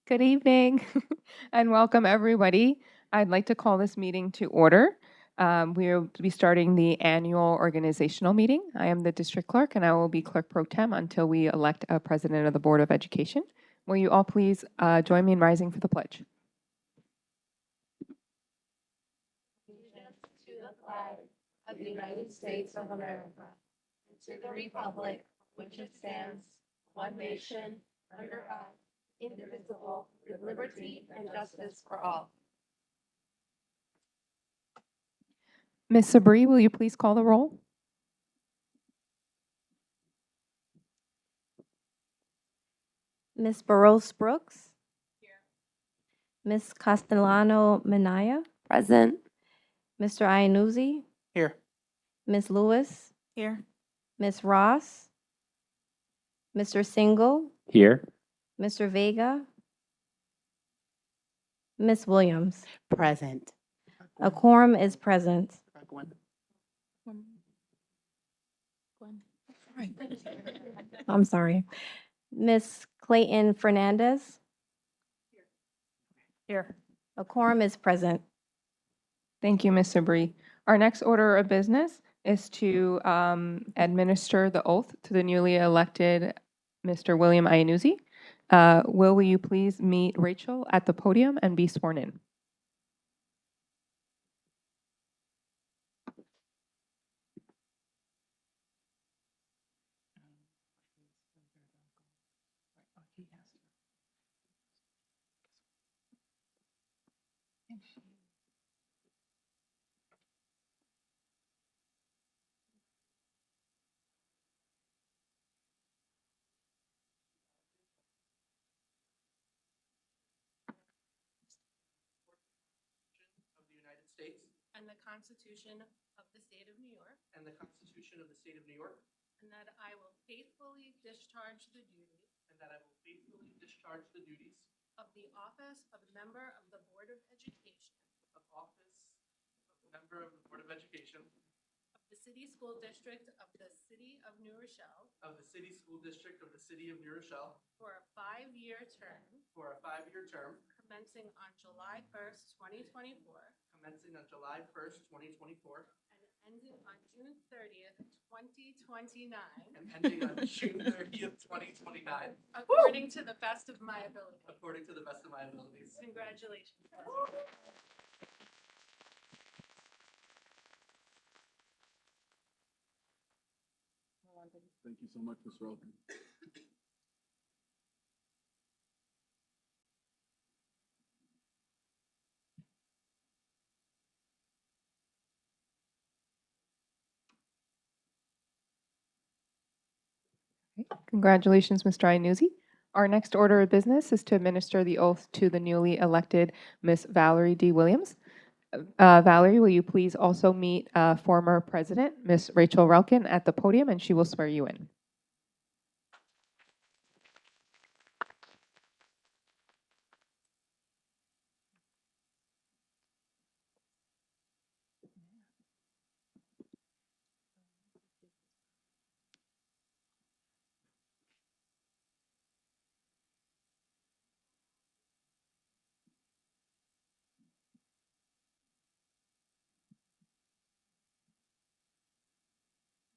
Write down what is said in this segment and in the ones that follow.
Good evening and welcome everybody. I'd like to call this meeting to order. We'll be starting the annual organizational meeting. I am the district clerk and I will be clerk pro tem until we elect a president of the Board of Education. Will you all please join me in rising for the pledge? Allegiance to the flag of the United States of America, and to the republic for which it stands, one nation, under God, indivisible, with liberty and justice for all. Ms. Sabri, will you please call the roll? Ms. Barros Brooks. Here. Ms. Castellano Minaya. Present. Mr. Iannuzzi. Here. Ms. Lewis. Here. Ms. Ross. Mr. Single. Here. Mr. Vega. Ms. Williams. Present. A quorum is present. I'm sorry. Ms. Clayton Fernandez. Here. A quorum is present. Thank you, Ms. Sabri. Our next order of business is to administer the oath to the newly elected Mr. William Iannuzzi. Will you please meet Rachel at the podium and be sworn in? Of the United States And the Constitution of the State of New York, and the Constitution of the State of New York, and that I will faithfully discharge the duties and that I will faithfully discharge the duties of the office of member of the Board of Education of office of member of the Board of Education of the City School District of the City of New Rochelle of the City School District of the City of New Rochelle for a 5-year term for a 5-year term commencing on July 1st, 2024, commencing on July 1st, 2024, and ending on June 30th, 2029, and ending on June 30th, 2029, according to the best of my ability. according to the best of my abilities. Congratulations. Thank you so much, Mr. Elkin. Congratulations, Mr. Iannuzzi. Our next order of business is to administer the oath to the newly elected Miss Valerie D. Williams. Valerie, will you please also meet former president, Miss Rachel Relkin, at the podium, and she will swear you in.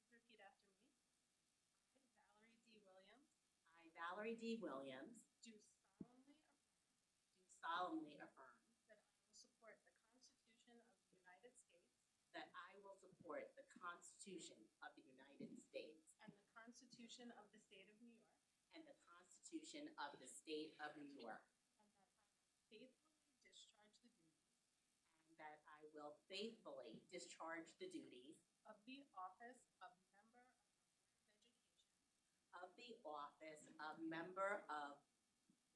Repeat after me. I, Valerie D. Williams, I, Valerie D. Williams, do solemnly affirm that I will support the Constitution of the United States that I will support the Constitution of the United States and the Constitution of the State of New York, and the Constitution of the State of New York, and that I will faithfully discharge the duties and that I will faithfully discharge the duties of the office of member of the Board of Education of the office of member of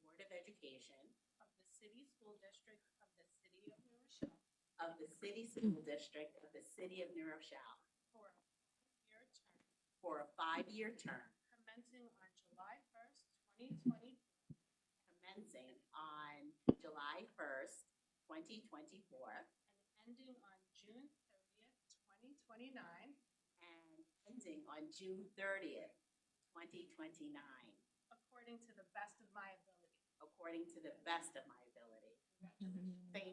Board of Education of the City School District of the City of New Rochelle of the City School District of the City of New Rochelle for a 5-year term for a 5-year term commencing on July 1st, 2020, commencing on July 1st, 2024, and ending on June 30th, 2029, and ending on June 30th, 2029, according to the best of my ability. according to the best of my ability. Thank you.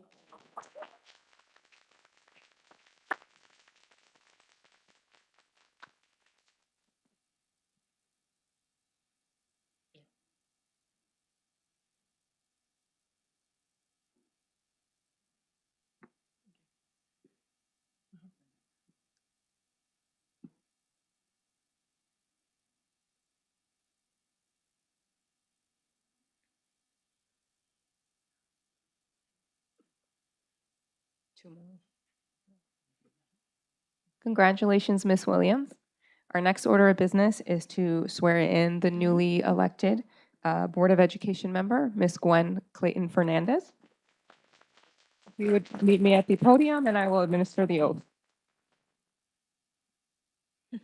Two more. Congratulations, Ms. Williams. Our next order of business is to swear in the newly elected Board of Education member, Ms. Gwen Clayton Fernandez. You would meet me at the podium and I will administer the oath. Raise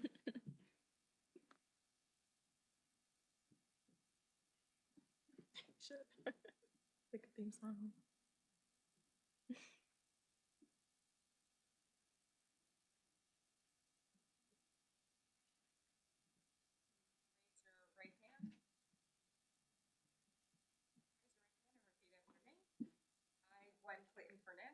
your right hand. Raise your right hand and repeat after me. I, Gwen Clayton Fernandez,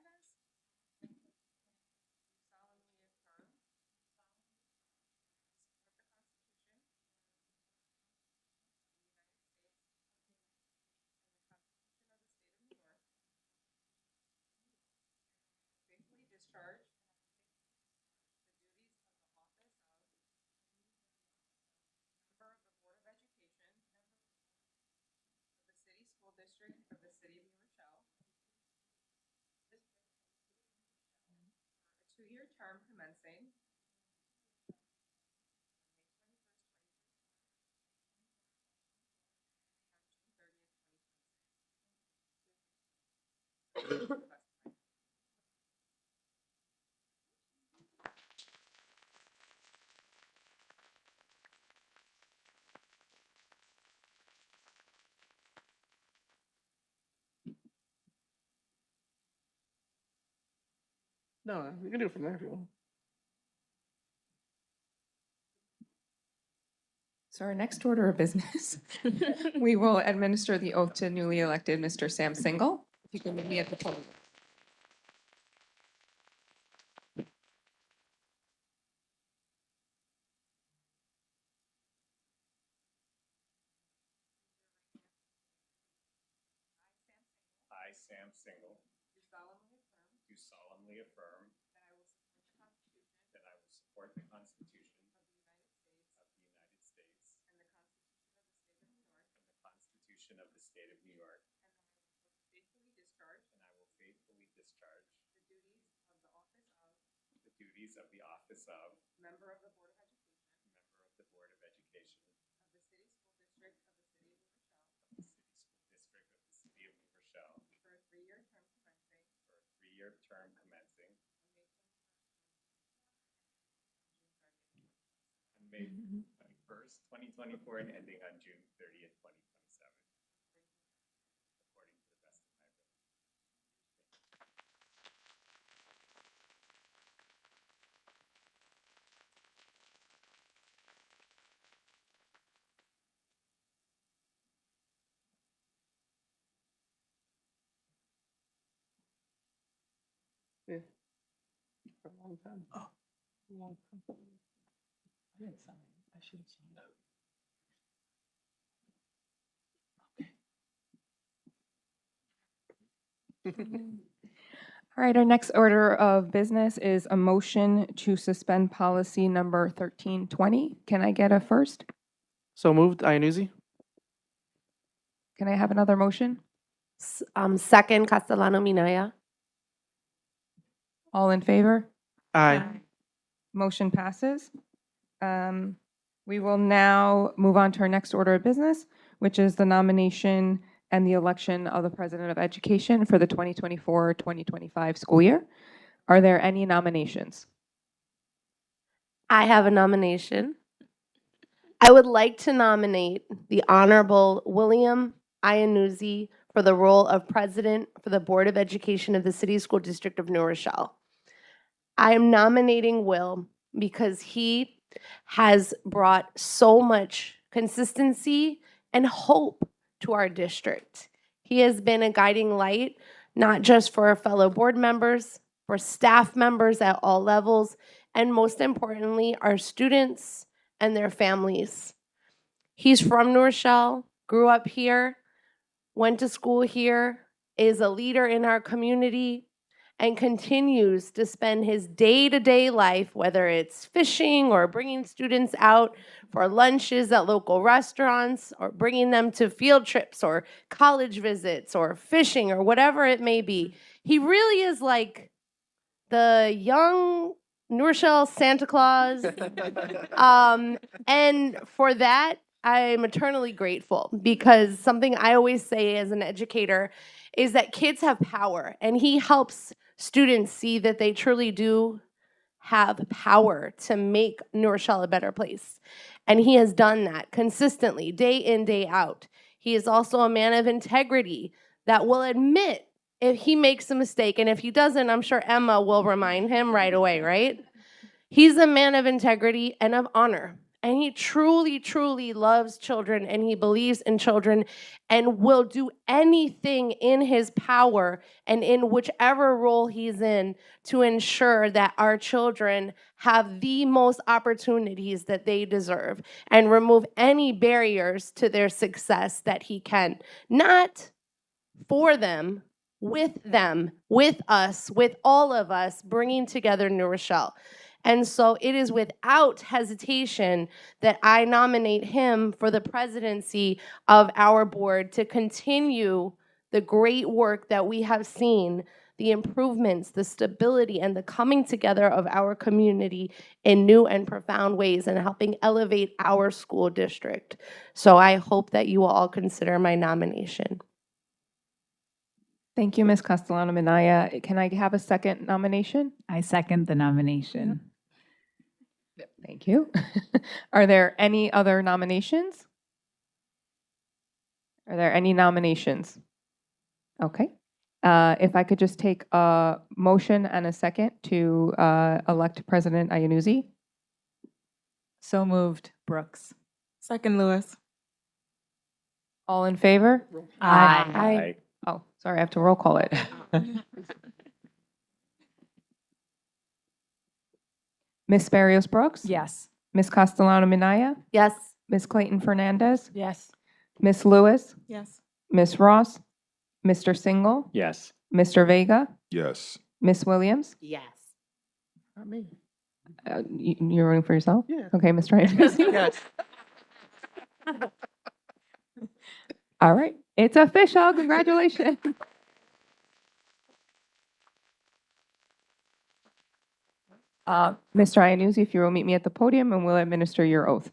do solemnly affirm support the Constitution of the State of New York, faithfully discharge the duties of the office of member of the Board of Education of the City School District of the City of New Rochelle for a 2-year term commencing on June 30th, 2026. No, we can do it from there if you want. So our next order of business, we will administer the oath to newly elected Mr. Sam Single. If you can meet me at the podium. I, Sam Single, Do solemnly affirm do solemnly affirm that I will support the Constitution that I will support the Constitution of the United States of the Constitution of the State of New York, and the Constitution of the State of New York, and I will faithfully discharge the duties of the office of member of the Board of Education member of the Board of Education of the City School District of the City of New Rochelle of the City School District of the City of New Rochelle for a 3-year term commencing for a 3-year term commencing on May 21st, 2027, on May 21st, 2024, and ending on June 30th, 2027, according to the best of my ability. Yeah. For a long time. Oh. A long time. I didn't sign. I should have signed that. All right, our next order of business is a motion to suspend policy number 1320. Can I get a first? So moved, Iannuzzi? Can I have another motion? Second, Castellano Minaya. All in favor? Aye. Motion passes. We will now move on to our next order of business, which is the nomination and the election of the President of Education for the 2024-2025 school year. Are there any nominations? I have a nomination. I would like to nominate the Honorable William Iannuzzi for the role of President for the Board of Education of the City School District of New Rochelle. I am nominating Will because he has brought so much consistency and hope to our district. He has been a guiding light, not just for our fellow board members, for staff members at all levels, and most importantly, our students and their families. He's from New Rochelle, grew up here, went to school here, is a leader in our community, and continues to spend his day-to-day life, whether it's fishing or bringing students out for lunches at local restaurants or bringing them to field trips or college visits or fishing or whatever it may be. He really is like the young New Rochelle Santa Claus. And for that, I'm eternally grateful because something I always say as an educator is that kids have power, and he helps students see that they truly do have power to make New Rochelle a better place. And he has done that consistently, day in, day out. He is also a man of integrity that will admit if he makes a mistake. And if he doesn't, I'm sure Emma will remind him right away, right? He's a man of integrity and of honor. And he truly, truly loves children, and he believes in children and will do anything in his power and in whichever role he's in to ensure that our children have the most opportunities that they deserve and remove any barriers to their success that he can. Not for them, with us, with all of us, bringing together New Rochelle. And so it is without hesitation that I nominate him for the presidency of our board to continue the great work that we have seen, the improvements, the stability, and the coming together of our community in new and profound ways and helping elevate our school district. So I hope that you will all consider my nomination. Thank you, Ms. Castellano-Minaya. Can I have a second nomination? I second the nomination. Thank you. Are there any other nominations? Are there any nominations? Okay. If I could just take a motion and a second to elect President Iannuzzi. So moved, Brooks. Second, Lewis. All in favor? Aye. Oh, sorry, I have to roll call it. Ms. Barrios Brooks? Yes. Ms. Castellano-Minaya? Yes. Ms. Clayton Fernandez? Yes. Ms. Lewis? Yes. Ms. Ross? Mr. Single? Yes. Mr. Vega? Yes. Ms. Williams? Yes. Not me. You're voting for yourself? Yeah. Okay, Mr. Iannuzzi? Yes. All right, it's official. Congratulations. Mr. Iannuzzi, if you will meet me at the podium and we'll administer your oath.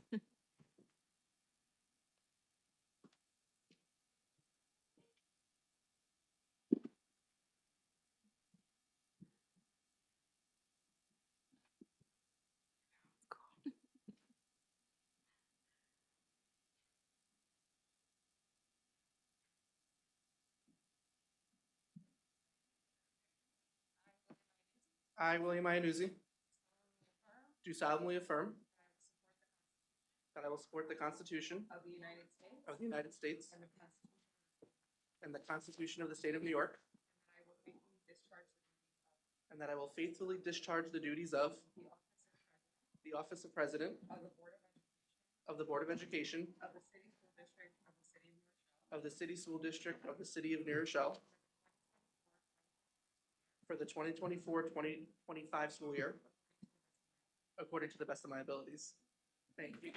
I, William Iannuzzi, do solemnly affirm that I will support the Constitution Of the United States. of the United States And the Constitution. and the Constitution of the State of New York, And I will faithfully discharge the duties and that I will faithfully discharge the duties of the office of President the office of President of the Board of Education of the Board of Education of the City School District of the City of New Rochelle of the City School District of the City of New Rochelle for the 2024-2025 school year, according to the best of my abilities. Thank you.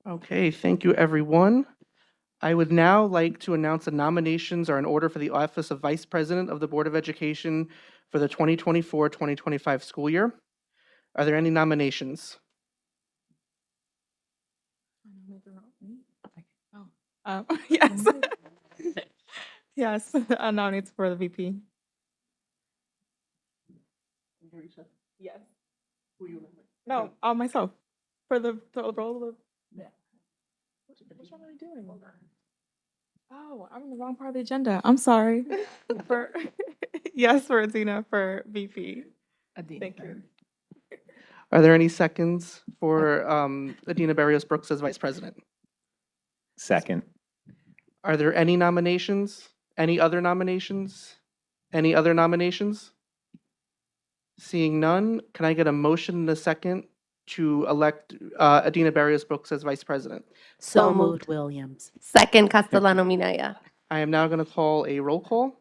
Okay, thank you, everyone. I would now like to announce the nominations are in order for the office of Vice President of the Board of Education for the 2024-2025 school year. Are there any nominations? Yes. Yes, nominates for the VP. Yes. No, myself, for the role of. What am I doing? Oh, I'm in the wrong part of the agenda. I'm sorry. For, yes, for Adina for VP. Thank you. Are there any seconds for Adina Barrios Brooks as Vice President? Second. Are there any nominations? Any other nominations? Any other nominations? Seeing none, can I get a motion and a second to elect Adina Barrios Brooks as Vice President? So moved. Williams. Second, Castellano Minaya. I am now going to call a roll call.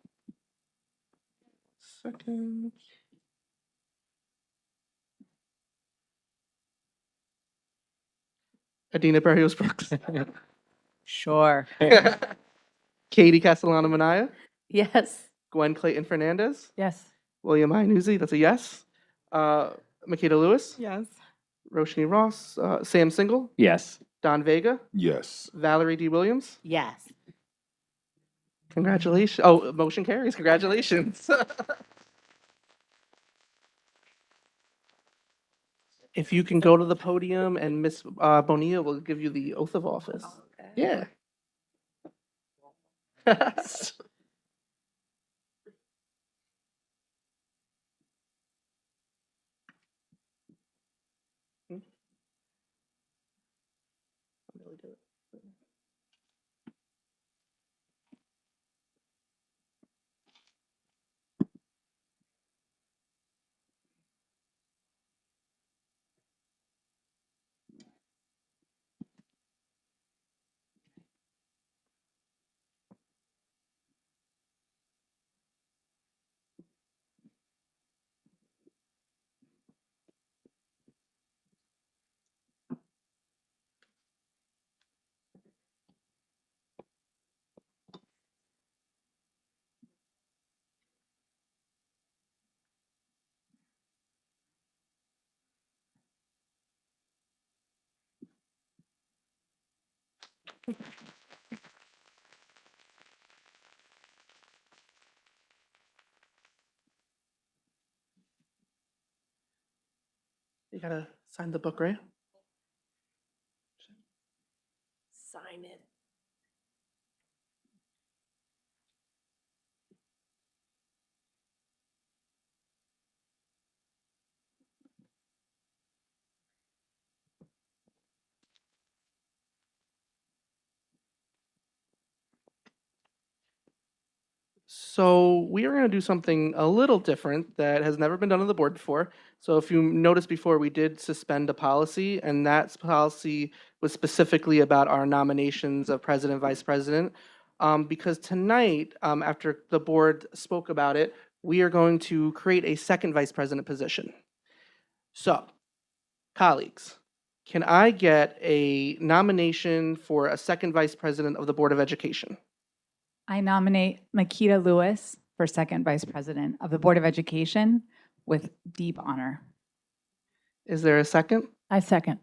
Second. Adina Barrios Brooks. Sure. Katie Castellano Manaya. Yes. Gwen Clayton Fernandez. Yes. William Iannuzzi, that's a yes. Makeda Lewis. Yes. Roshni Ross. Sam Single. Yes. Don Vega. Yes. Valerie D. Williams. Yes. Congratulations. Oh, motion carries. Congratulations. If you can go to the podium and Miss Bonilla will give you the oath of office. Yeah. You gotta sign the book, right? Sign it. So we are going to do something a little different that has never been done on the board before. So if you noticed before, we did suspend a policy, and that policy was specifically about our nominations of president, vice president. Because tonight, after the board spoke about it, we are going to create a second vice president position. So, colleagues, can I get a nomination for a second vice president of the Board of Education? I nominate Makita Lewis for second vice president of the Board of Education with deep honor. Is there a second? I second.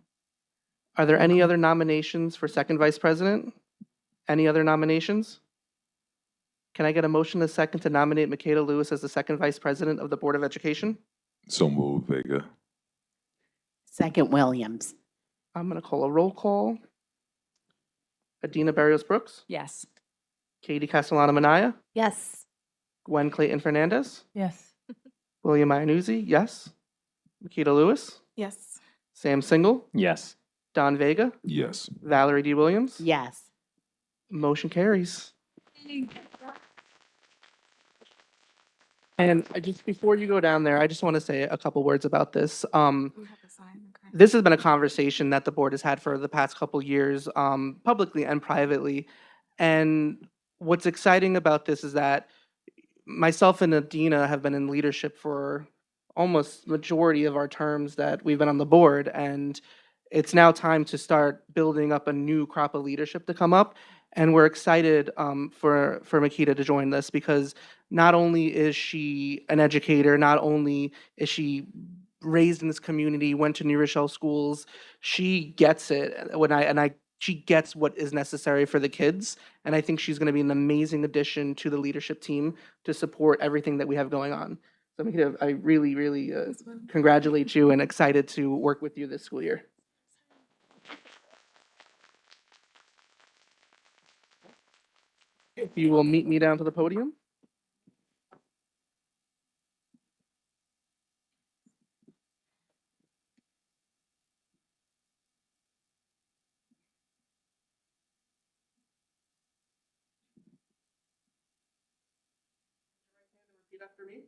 Are there any other nominations for second vice president? Any other nominations? Can I get a motion and a second to nominate Makeda Lewis as the second vice president of the Board of Education? So moved, Vega. Second, Williams. I'm going to call a roll call. Adina Barrios Brooks, Yes. Katie Castellano Manaya, Yes. Gwen Clayton Fernandez, Yes. William Iannuzzi, yes. Makeda Lewis, Yes. Sam Single, Yes. Don Vega, Yes. Valerie D. Williams. Yes. Motion carries. And just before you go down there, I just want to say a couple words about this. We have to sign. Okay. This has been a conversation that the board has had for the past couple years, publicly and privately. And what's exciting about this is that myself and Adina have been in leadership for almost majority of our terms that we've been on the board. And it's now time to start building up a new crop of leadership to come up. And we're excited for Makita to join this because not only is she an educator, not only is she raised in this community, went to New Rochelle schools, she gets it. She gets what is necessary for the kids. And I think she's going to be an amazing addition to the leadership team to support everything that we have going on. So Makita, I really, really congratulate you and excited to work with you this school year. If you will meet me down to the podium. Repeat after me.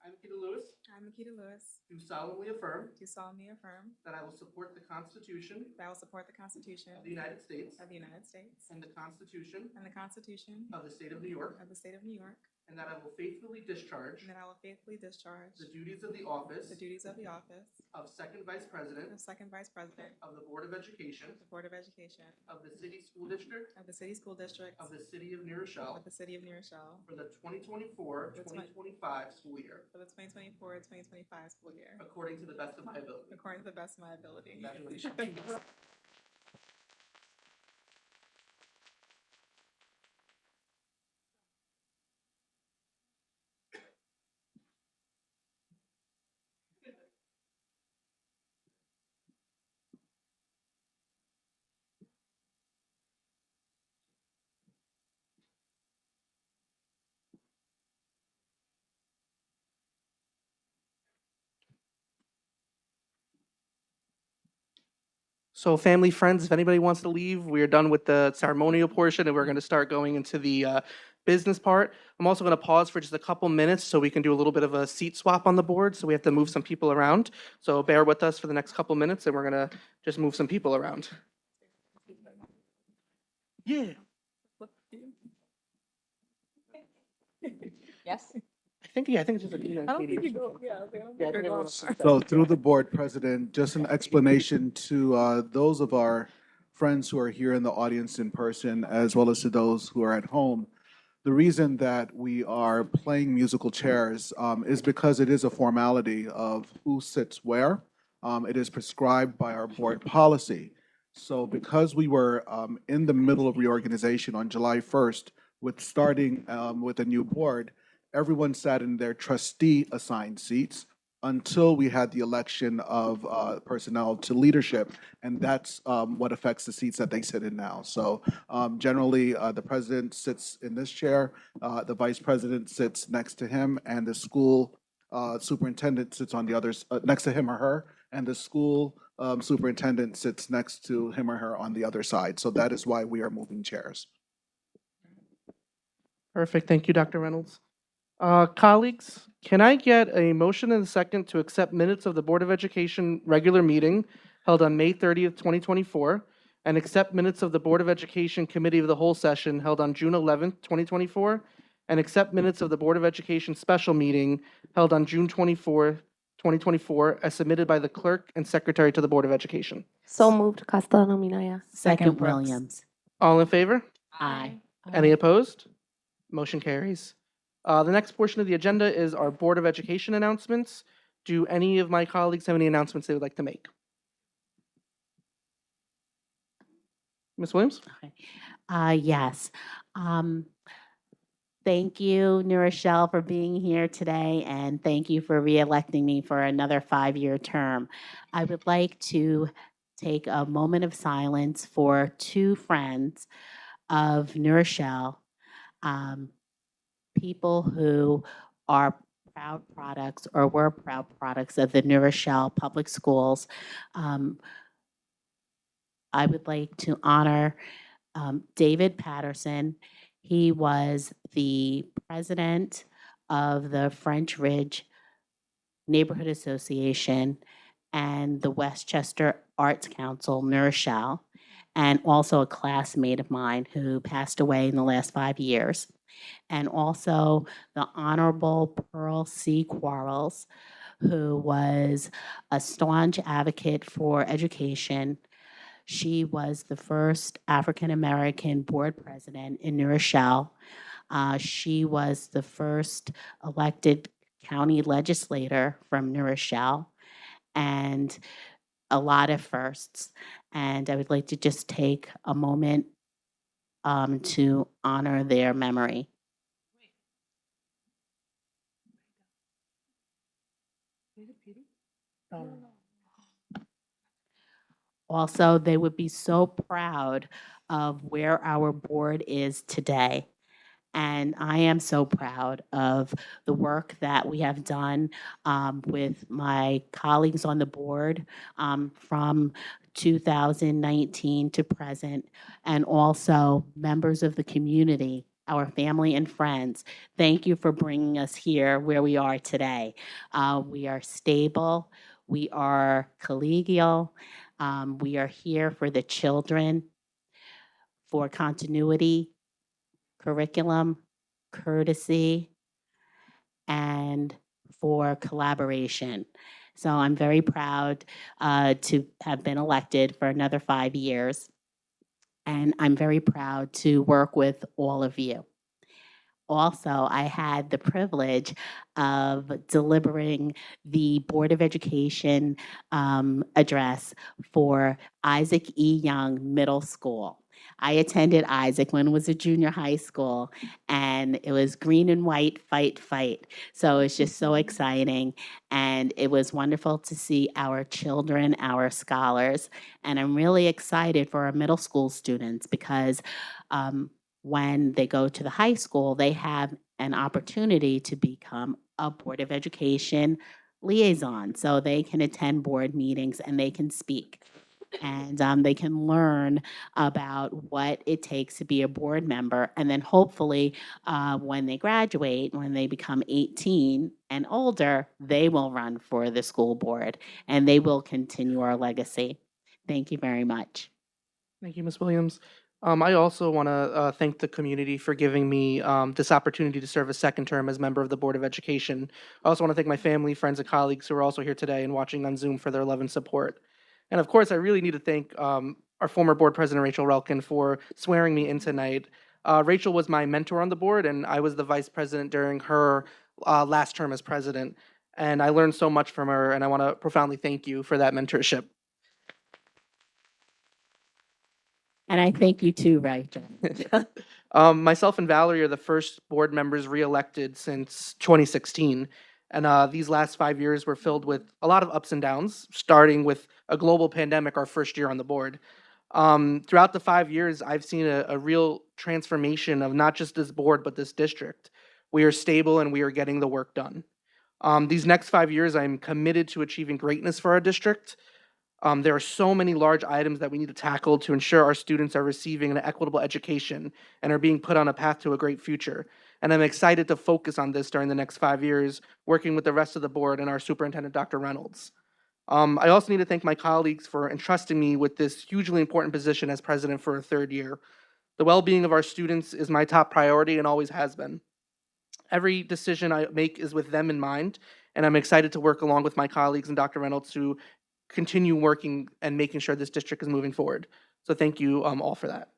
I, Makita Lewis, I, Makita Lewis, do solemnly affirm do solemnly affirm that I will support the Constitution that I will support the Constitution of the United States of the United States and the Constitution and the Constitution of the State of New York, of the State of New York, and that I will faithfully discharge and that I will faithfully discharge the duties of the office the duties of the office of Second Vice President of Second Vice President of the Board of Education of the Board of Education of the City School District of the City School District of the City of New Rochelle of the City of New Rochelle for the 2024-2025 school year, for the 2024-2025 school year, according to the best of my ability. according to the best of my ability. Congratulations. So family, friends, if anybody wants to leave, we are done with the ceremonial portion and we're going to start going into the business part. I'm also going to pause for just a couple minutes so we can do a little bit of a seat swap on the board. So we have to move some people around. So bear with us for the next couple minutes and we're going to just move some people around. Yeah. Yes? I think it's just a I don't think you go, yeah. I don't Yeah, I think think you're going. everyone's- So through the board president, just an explanation to those of our friends who are here in the audience in person, as well as to those who are at home. The reason that we are playing musical chairs is because it is a formality of who sits where. It is prescribed by our board policy. So because we were in the middle of reorganization on July 1st with starting with a new board, everyone sat in their trustee assigned seats until we had the election of personnel to leadership. And that's what affects the seats that they sit in now. So generally, the president sits in this chair, the vice president sits next to him, and the school superintendent sits on the others, next to him or her, and the school superintendent sits next to him or her on the other side. So that is why we are moving chairs. Perfect. Thank you, Dr. Reynolds. Colleagues, can I get a motion and a second to accept minutes of the Board of Education regular meeting held on May 30th, 2024, and accept minutes of the Board of Education Committee of the Whole session held on June 11th, 2024, and accept minutes of the Board of Education special meeting held on June 24th, 2024, as submitted by the clerk and secretary to the Board of Education? So moved, Castellano Minaya. Second, Brooks. Williams. All in favor? Aye. Any opposed? Motion carries. The next portion of the agenda is our Board of Education announcements. Do any of my colleagues have any announcements they would like to make? Ms. Williams? Yes. Thank you, New Rochelle, for being here today, and thank you for reelecting me for another 5-year term. I would like to take a moment of silence for two friends of New Rochelle, people who are proud products or were proud products of the New Rochelle Public Schools. I would like to honor David Patterson. He was the president of the French Ridge Neighborhood Association and the Westchester Arts Council, New Rochelle, and also a classmate of mine who passed away in the last 5 years. And also the Honorable Pearl C. Quarles, who was a staunch advocate for education. She was the first African-American board president in New Rochelle. She was the first elected county legislator from New Rochelle, and a lot of firsts. And I would like to just take a moment to honor their memory. Also, they would be so proud of where our board is today. And I am so proud of the work that we have done with my colleagues on the board from 2019 to present, and also members of the community, our family and friends. Thank you for bringing us here where we are today. We are stable, we are collegial, we are here for the children, for continuity, curriculum, courtesy, and for collaboration. So I'm very proud to have been elected for another 5 years, and I'm very proud to work with all of you. Also, I had the privilege of delivering the Board of Education address for Isaac E. Young Middle School. I attended Isaac when it was a junior high school, and it was green and white, fight, fight. So it's just so exciting, and it was wonderful to see our children, our scholars, and I'm really excited for our middle school students because when they go to the high school, they have an opportunity to become a Board of Education liaison. So they can attend board meetings and they can speak. And they can learn about what it takes to be a board member. And then hopefully, when they graduate, when they become 18 and older, they will run for the school board and they will continue our legacy. Thank you very much. Thank you, Ms. Williams. I also want to thank the community for giving me this opportunity to serve a second term as member of the Board of Education. I also want to thank my family, friends, and colleagues who are also here today and watching on Zoom for their love and support. And of course, I really need to thank our former board president, Rachel Relkin, for swearing me in tonight. Rachel was my mentor on the board, and I was the vice president during her last term as president. And I learned so much from her, and I want to profoundly thank you for that mentorship. And I thank you too, Rachel. Myself and Valerie are the first board members reelected since 2016. And these last 5 years were filled with a lot of ups and downs, starting with a global pandemic our first year on the board. Throughout the 5 years, I've seen a real transformation of not just this board, but this district. We are stable and we are getting the work done. These next 5 years, I'm committed to achieving greatness for our district. There are so many large items that we need to tackle to ensure our students are receiving an equitable education and are being put on a path to a great future. And I'm excited to focus on this during the next 5 years, working with the rest of the board and our superintendent, Dr. Reynolds. I also need to thank my colleagues for entrusting me with this hugely important position as president for a third year. The well-being of our students is my top priority and always has been. Every decision I make is with them in mind, and I'm excited to work along with my colleagues and Dr. Reynolds to continue working and making sure this district is moving forward. So thank you all for that.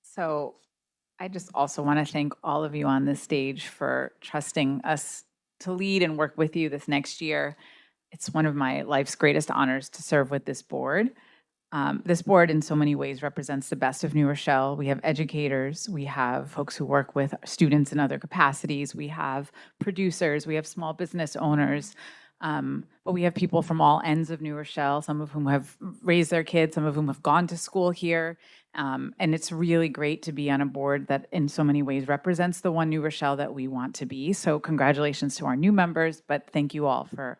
So I just also want to thank all of you on this stage for trusting us to lead and work with you this next year. It's one of my life's greatest honors to serve with this board. This board in so many ways represents the best of New Rochelle. We have educators, we have folks who work with students in other capacities, we have producers, we have small business owners, but we have people from all ends of New Rochelle, some of whom have raised their kids, some of whom have gone to school here. And it's really great to be on a board that in so many ways represents the one New Rochelle that we want to be. So congratulations to our new members, but thank you all for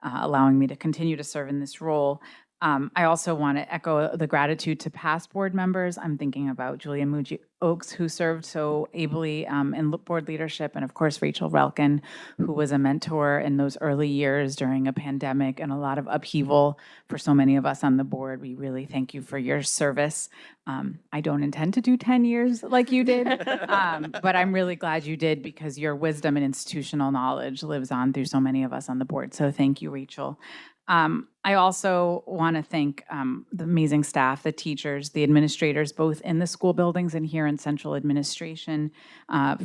allowing me to continue to serve in this role. I also want to echo the gratitude to past board members. I'm thinking about Julia Muji Oaks, who served so ably in board leadership, and of course, Rachel Relkin, who was a mentor in those early years during a pandemic and a lot of upheaval for so many of us on the board. We really thank you for your service. I don't intend to do 10 years like you did, but I'm really glad you did because your wisdom and institutional knowledge lives on through so many of us on the board. So thank you, Rachel. I also want to thank the amazing staff, the teachers, the administrators, both in the school buildings and here in central administration,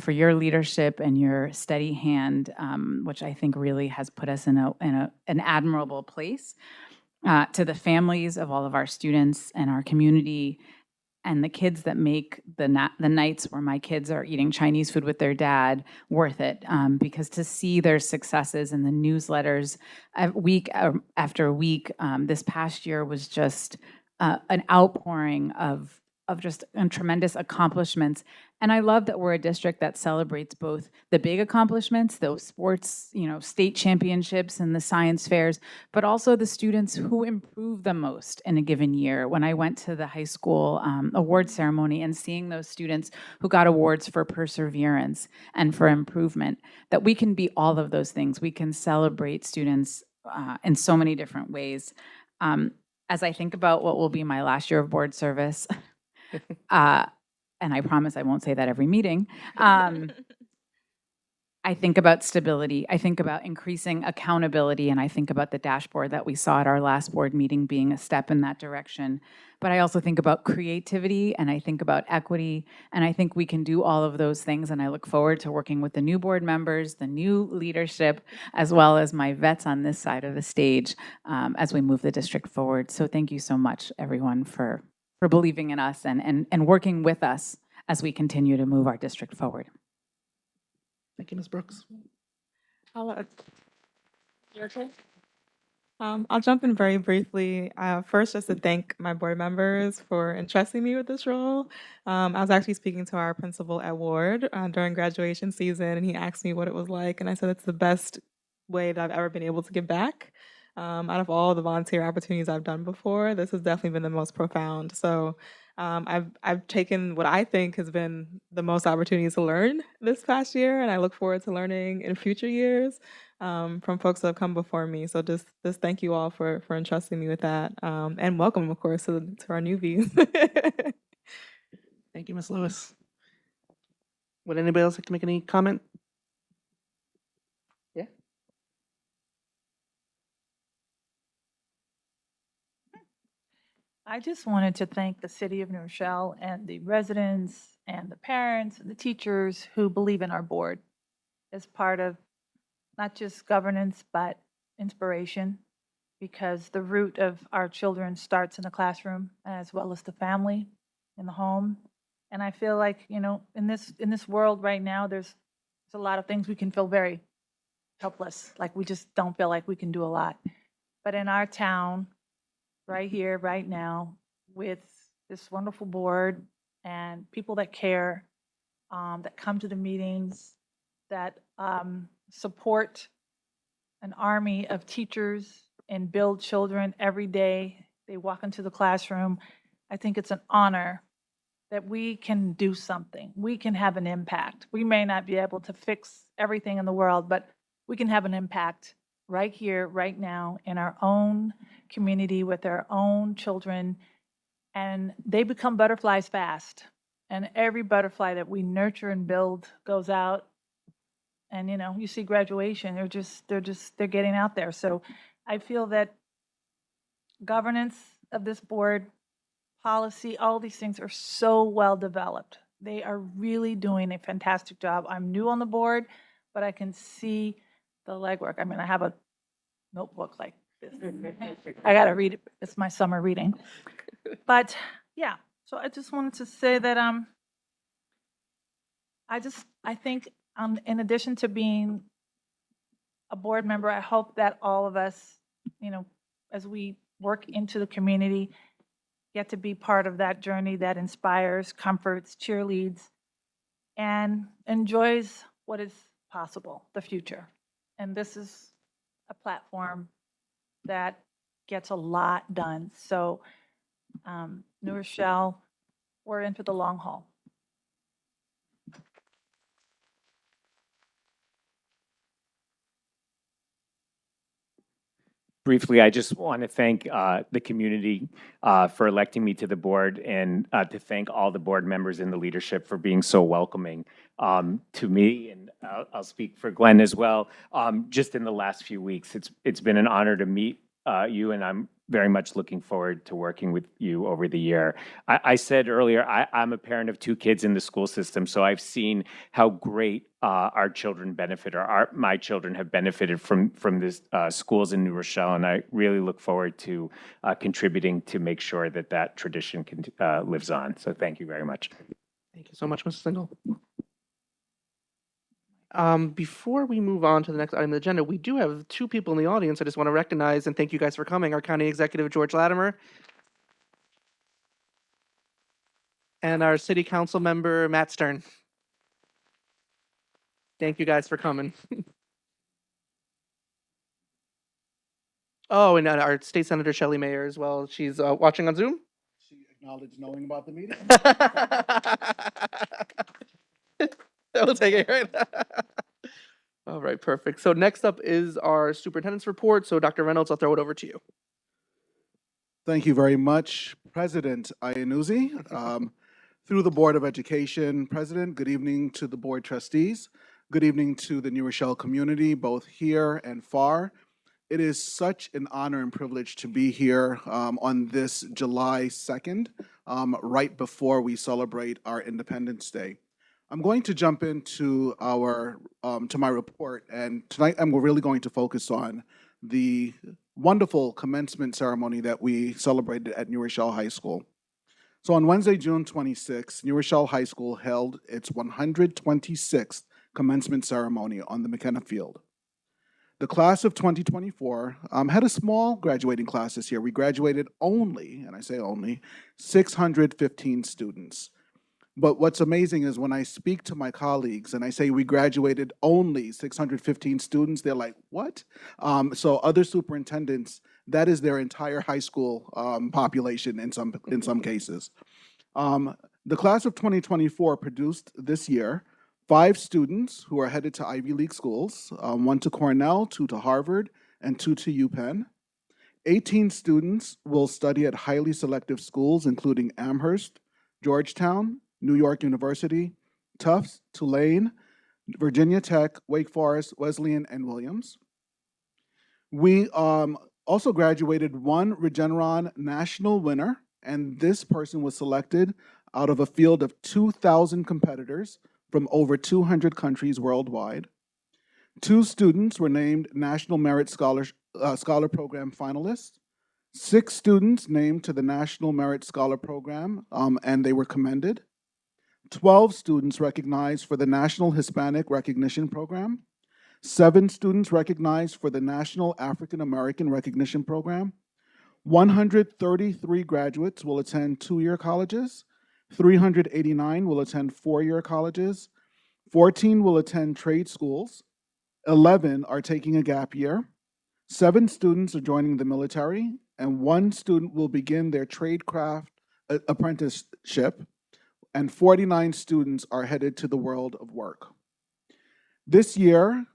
for your leadership and your steady hand, which I think really has put us in an admirable place. To the families of all of our students and our community, and the kids that make the nights where my kids are eating Chinese food with their dad worth it, because to see their successes in the newsletters week after week this past year was just an outpouring of just tremendous accomplishments. And I love that we're a district that celebrates both the big accomplishments, those sports, state championships and the science fairs, but also the students who improve the most in a given year. When I went to the high school award ceremony and seeing those students who got awards for perseverance and for improvement, that we can be all of those things. We can celebrate students in so many different ways. As I think about what will be my last year of board service, and I promise I won't say that every meeting, I think about stability. I think about increasing accountability, and I think about the dashboard that we saw at our last board meeting being a step in that direction. But I also think about creativity, and I think about equity, and I think we can do all of those things, and I look forward to working with the new board members, the new leadership, as well as my vets on this side of the stage as we move the district forward. So thank you so much, everyone, for believing in us and working with us as we continue to move our district forward. Thank you, Ms. Brooks. You okay? I'll jump in very briefly. First, just to thank my board members for entrusting me with this role. I was actually speaking to our principal at Ward during graduation season, and he asked me what it was like, and I said it's the best way that I've ever been able to give back. Out of all the volunteer opportunities I've done before, this has definitely been the most profound. So I've taken what I think has been the most opportunities to learn this past year, and I look forward to learning in future years from folks that have come before me. So just thank you all for entrusting me with that, and welcome, of course, to our newbies. Thank you, Ms. Lewis. Would anybody else like to make any comment? Yeah. I just wanted to thank the city of New Rochelle and the residents and the parents and the teachers who believe in our board as part of not just governance, but inspiration, because the root of our children starts in the classroom as well as the family in the home. And I feel like, in this world right now, there's a lot of things we can feel very helpless, like we just don't feel like we can do a lot. But in our town, right here, right now, with this wonderful board and people that care, that come to the meetings, that support an army of teachers and build children every day. They walk into the classroom. I think it's an honor that we can do something. We can have an impact. We may not be able to fix everything in the world, but we can have an impact right here, right now, in our own community with our own children. And they become butterflies fast. And every butterfly that we nurture and build goes out. And you see graduation, they're getting out there. So I feel that governance of this board, policy, all these things are so well developed. They are really doing a fantastic job. I'm new on the board, but I can see the legwork. I mean, I have a notebook like this. I got to read it. It's my summer reading. But yeah, so I just wanted to say that I think in addition to being a board member, I hope that all of us, as we work into the community, get to be part of that journey that inspires, comforts, cheerleads, and enjoys what is possible, the future. And this is a platform that gets a lot done. So New Rochelle, we're in for the long haul. Briefly, I just want to thank the community for electing me to the board, and to thank all the board members and the leadership for being so welcoming to me. And I'll speak for Glenn as well. Just in the last few weeks, it's been an honor to meet you, and I'm very much looking forward to working with you over the year. I said earlier, I'm a parent of 2 kids in the school system, so I've seen how great our children benefit, or my children have benefited from this schools in New Rochelle, and I really look forward to contributing to make sure that that tradition lives on. So thank you very much. Thank you so much, Mrs. Single. Before we move on to the next item on the agenda, we do have 2 people in the audience I just want to recognize and thank you guys for coming. Our County Executive, George Latimer, and our City Council member, Matt Stern. Thank you guys for coming. Oh, and our State Senator Shelley Mayer as well. She's watching on Zoom. She acknowledged knowing about the meeting. That will take it, right? All right, perfect. So next up is our superintendent's report. So Dr. Reynolds, I'll throw it over to you. Thank you very much, President Iannuzzi. Through the Board of Education, President, good evening to the board trustees. Good evening to the New Rochelle community, both here and far. It is such an honor and privilege to be here on this July 2nd, right before we celebrate our Independence Day. I'm going to jump into to my report, and tonight I'm really going to focus on the wonderful commencement ceremony that we celebrated at New Rochelle High School. So on Wednesday, June 26th, New Rochelle High School held its 126th commencement ceremony on the McKenna Field. The class of 2024 had a small graduating class this year. We graduated only, and I say only, 615 students. But what's amazing is when I speak to my colleagues and I say we graduated only 615 students, they're like, what? So other superintendents, that is their entire high school population in some cases. The class of 2024 produced this year 5 students who are headed to Ivy League schools, 1 to Cornell, 2 to Harvard, and 2 to UPenn. 18 students will study at highly selective schools, including Amherst, Georgetown, New York University, Tufts, Tulane, Virginia Tech, Wake Forest, Wesleyan, and Williams. We also graduated 1 Regeneron national winner, and this person was selected out of a field of 2,000 competitors from over 200 countries worldwide. 2 students were named National Merit Scholar Program finalists. 6 students named to the National Merit Scholar Program, and they were commended. 12 students recognized for the National Hispanic Recognition Program. 7 students recognized for the National African American Recognition Program. 133 graduates will attend 2-year colleges. 389 will attend 4-year colleges. 14 will attend trade schools. 11 are taking a gap year. 7 students are joining the military, and 1 student will begin their tradecraft apprenticeship, and 49 students are headed to the world of work. This year,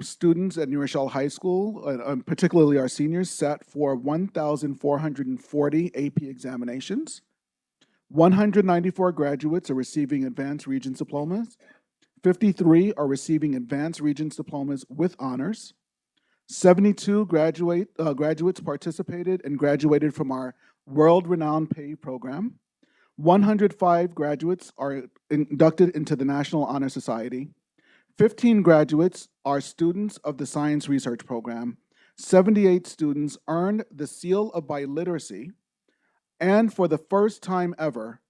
students at New Rochelle High School, particularly our seniors, sat for 1,440 AP examinations. 194 graduates are receiving advanced Regents diplomas. 53 are receiving advanced Regents diplomas with honors. 72 graduates participated and graduated from our world-renowned PAVE program. 105 graduates are inducted into the National Honor Society. 15 graduates are students of the Science Research Program. 78 students earned the Seal of Biliteracy. And for the first time ever,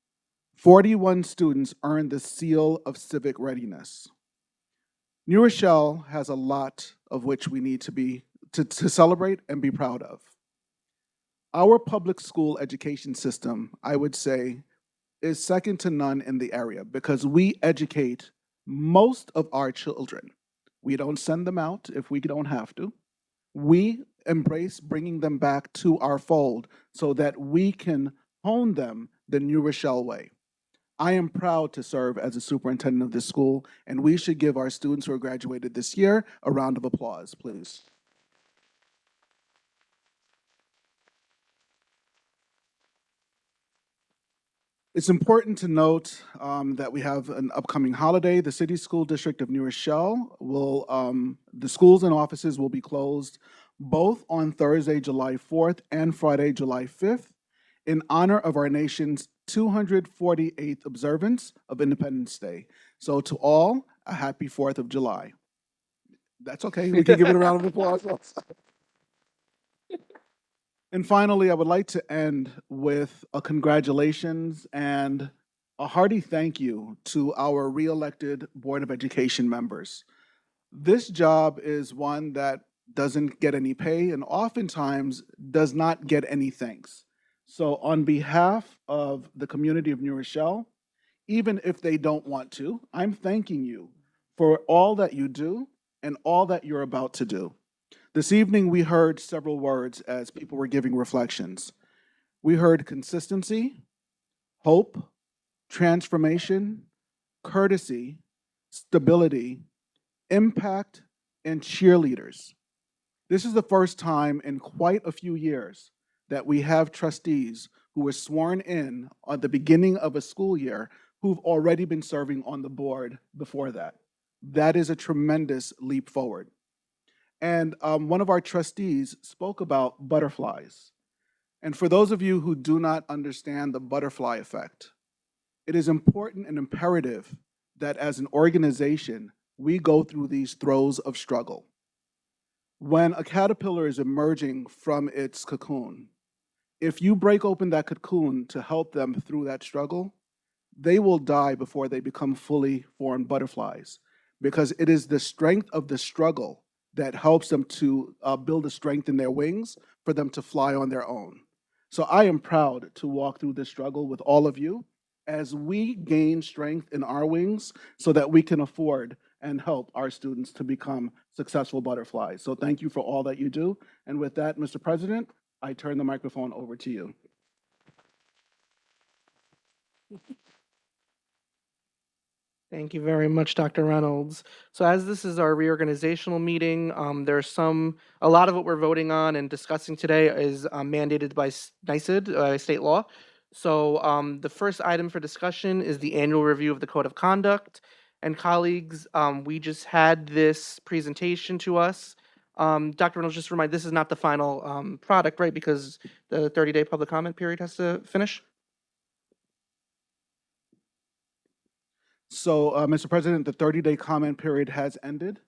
41 students earned the Seal of Civic Readiness. New Rochelle has a lot of which we need to celebrate and be proud of. Our public school education system, I would say, is second to none in the area because we educate most of our children. We don't send them out if we don't have to. We embrace bringing them back to our fold so that we can hone them the New Rochelle way. I am proud to serve as a superintendent of this school, and we should give our students who are graduated this year a round of applause, please. It's important to note that we have an upcoming holiday. The City School District of New Rochelle the schools and offices will be closed both on Thursday, July 4th and Friday, July 5th, in honor of our nation's 248th observance of Independence Day. So to all, a happy 4th of July. That's okay, we can give it a round of applause. And finally, I would like to end with a congratulations and a hearty thank you to our re-elected Board of Education members. This job is one that doesn't get any pay and oftentimes does not get any thanks. So on behalf of the community of New Rochelle, even if they don't want to, I'm thanking you for all that you do and all that you're about to do. This evening, we heard several words as people were giving reflections. We heard consistency, hope, transformation, courtesy, stability, impact, and cheerleaders. This is the first time in quite a few years that we have trustees who were sworn in at the beginning of a school year who've already been serving on the board before that. That is a tremendous leap forward. And one of our trustees spoke about butterflies. And for those of you who do not understand the butterfly effect, it is important and imperative that as an organization, we go through these throes of struggle. When a caterpillar is emerging from its cocoon, if you break open that cocoon to help them through that struggle, they will die before they become fully formed butterflies, because it is the strength of the struggle that helps them to build a strength in their wings for them to fly on their own. So I am proud to walk through this struggle with all of you as we gain strength in our wings so that we can afford and help our students to become successful butterflies. So thank you for all that you do. And with that, Mr. President, I turn the microphone over to you. Thank you very much, Dr. Reynolds. So as this is our reorganizational meeting, a lot of what we're voting on and discussing today is mandated by NYSED, state law. So the first item for discussion is the annual review of the Code of Conduct. And colleagues, we just had this presentation to us. Dr. Reynolds, just remind, this is not the final product, right? Because the 30-day public comment period has to finish? So, Mr. President, the 30-day comment period has ended.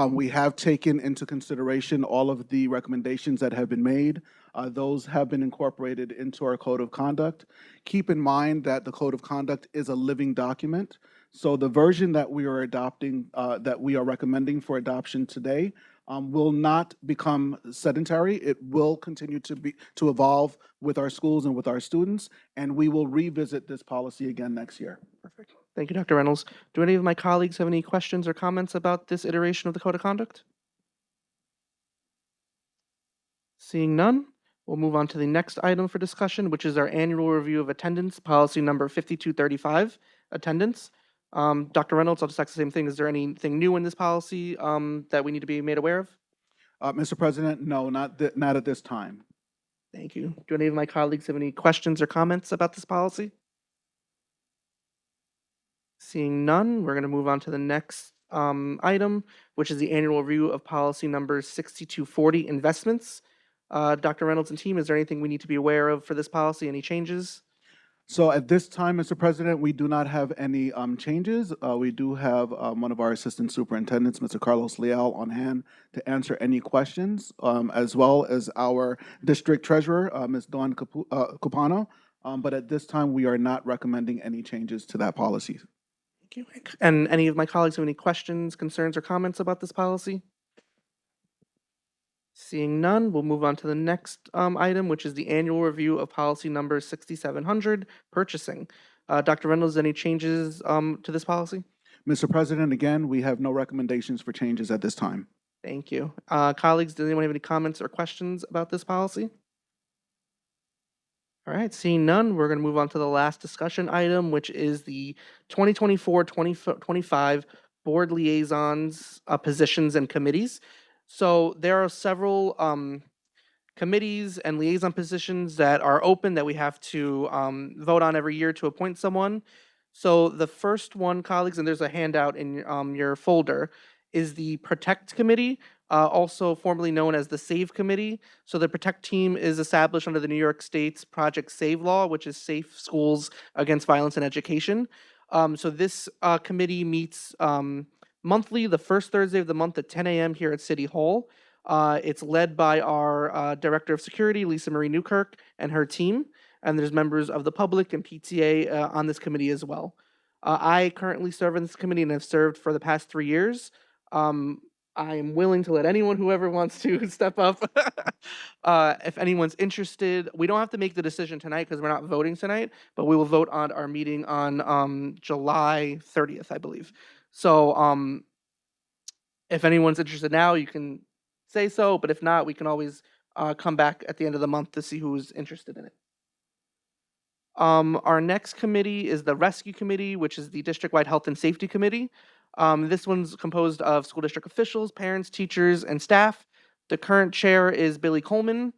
We have taken into consideration all of the recommendations that have been made. Those have been incorporated into our Code of Conduct. Keep in mind that the Code of Conduct is a living document. So the version that we are adopting, that we are recommending for adoption today, will not become sedentary. It will continue to evolve with our schools and with our students, and we will revisit this policy again next year. Perfect. Thank you, Dr. Reynolds. Do any of my colleagues have any questions or comments about this iteration of the Code of Conduct? Seeing none, we'll move on to the next item for discussion, which is our annual review of attendance, policy number 5235, attendance. Dr. Reynolds, I'll just ask the same thing. Is there anything new in this policy that we need to be made aware of? Mr. President, no, not at this time. Thank you. Do any of my colleagues have any questions or comments about this policy? Seeing none, we're going to move on to the next item, which is the annual review of policy number 6240, investments. Dr. Reynolds and team, is there anything we need to be aware of for this policy? Any changes? So at this time, Mr. President, we do not have any changes. We do have one of our assistant superintendents, Mr. Carlos Leal, on hand to answer any questions, as well as our district treasurer, Ms. Dawn Cupano. But at this time, we are not recommending any changes to that policy. Thank you. And any of my colleagues have any questions, concerns, or comments about this policy? Seeing none, we'll move on to the next item, which is the annual review of policy number 6700, purchasing. Dr. Reynolds, any changes to this policy? Mr. President, again, we have no recommendations for changes at this time. Thank you. Colleagues, does anyone have any comments or questions about this policy? All right, seeing none, we're going to move on to the last discussion item, which is the 2024-2025 board liaisons, positions and committees. So there are several committees and liaison positions that are open that we have to vote on every year to appoint someone. So the first one, colleagues, and there's a handout in your folder, is the Protect Committee, also formerly known as the Save Committee. So the Protect team is established under the New York State's Project Save Law, which is Safe Schools Against Violence in Education. So this committee meets monthly, the first Thursday of the month at 10 a.m. here at City Hall. It's led by our Director of Security, Lisa Marie Newkirk, and her team. And there's members of the public and PTA on this committee as well. I currently serve in this committee and have served for the past 3 years. I am willing to let anyone, whoever wants to, step up. If anyone's interested, we don't have to make the decision tonight because we're not voting tonight, but we will vote on our meeting on July 30th, I believe. So if anyone's interested now, you can say so, but if not, we can always come back at the end of the month to see who's interested in it. Our next committee is the Rescue Committee, which is the District-wide Health and Safety Committee. This one's composed of school district officials, parents, teachers, and staff. The current chair is Billy Coleman,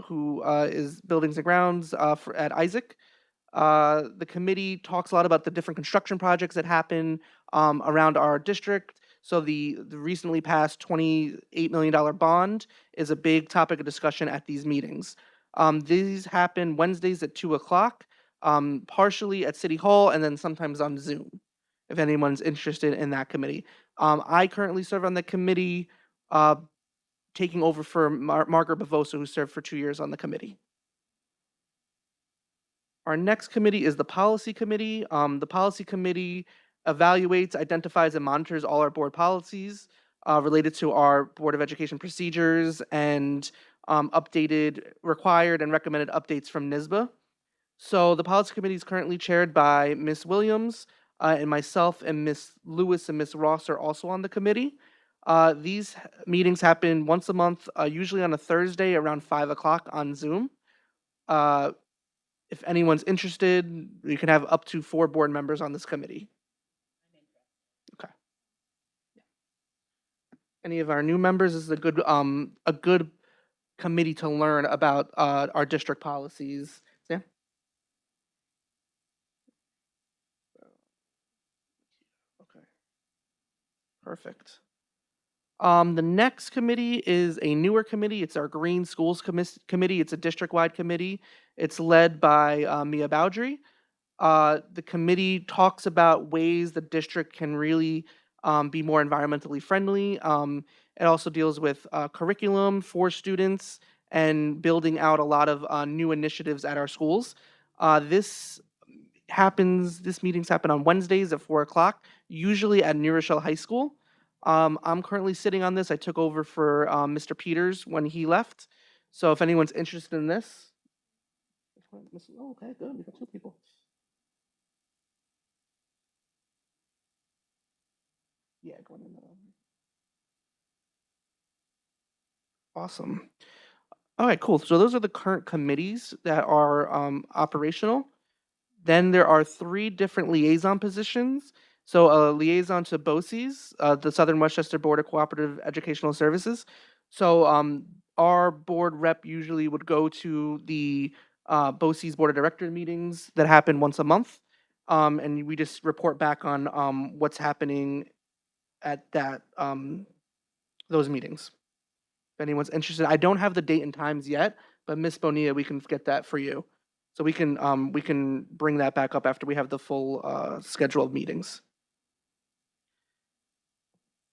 who is Buildings and Grounds at Isaac. The committee talks a lot about the different construction projects that happen around our district. So the recently passed $28 million bond is a big topic of discussion at these meetings. These happen Wednesdays at 2 o'clock, partially at City Hall and then sometimes on Zoom, if anyone's interested in that committee. I currently serve on the committee, taking over for Margaret Bavosa, who served for 2 years on the committee. Our next committee is the Policy Committee. The Policy Committee evaluates, identifies, and monitors all our board policies related to our Board of Education procedures and updated, required, and recommended updates from NYSBA. So the Policy Committee is currently chaired by Ms. Williams, and myself and Ms. Lewis and Ms. Ross are also on the committee. These meetings happen once a month, usually on a Thursday around 5 o'clock on Zoom. If anyone's interested, you can have up to 4 board members on this committee. Okay. Any of our new members, this is a good committee to learn about our district policies. Sam? Okay. Perfect. The next committee is a newer committee. It's our Green Schools Committee. It's a district-wide committee. It's led by Mia Bowdry. The committee talks about ways the district can really be more environmentally friendly. It also deals with curriculum for students and building out a lot of new initiatives at our schools. These meetings happen on Wednesdays at 4 o'clock, usually at New Rochelle High School. I'm currently sitting on this. I took over for Mr. Peters when he left. So if anyone's interested in this. Oh, okay, good. We got 2 people. Yeah, go in the Awesome. All right, cool. So those are the current committees that are operational. Then there are 3 different liaison positions. So a liaison to BOCES, the Southern Westchester Board of Cooperative Educational Services. So our board rep usually would go to the BOCES Board of Director meetings that happen once a month. And we just report back on what's happening at those meetings. If anyone's interested, I don't have the date and times yet, but Miss Bonilla, we can get that for you. So we can bring that back up after we have the full schedule of meetings.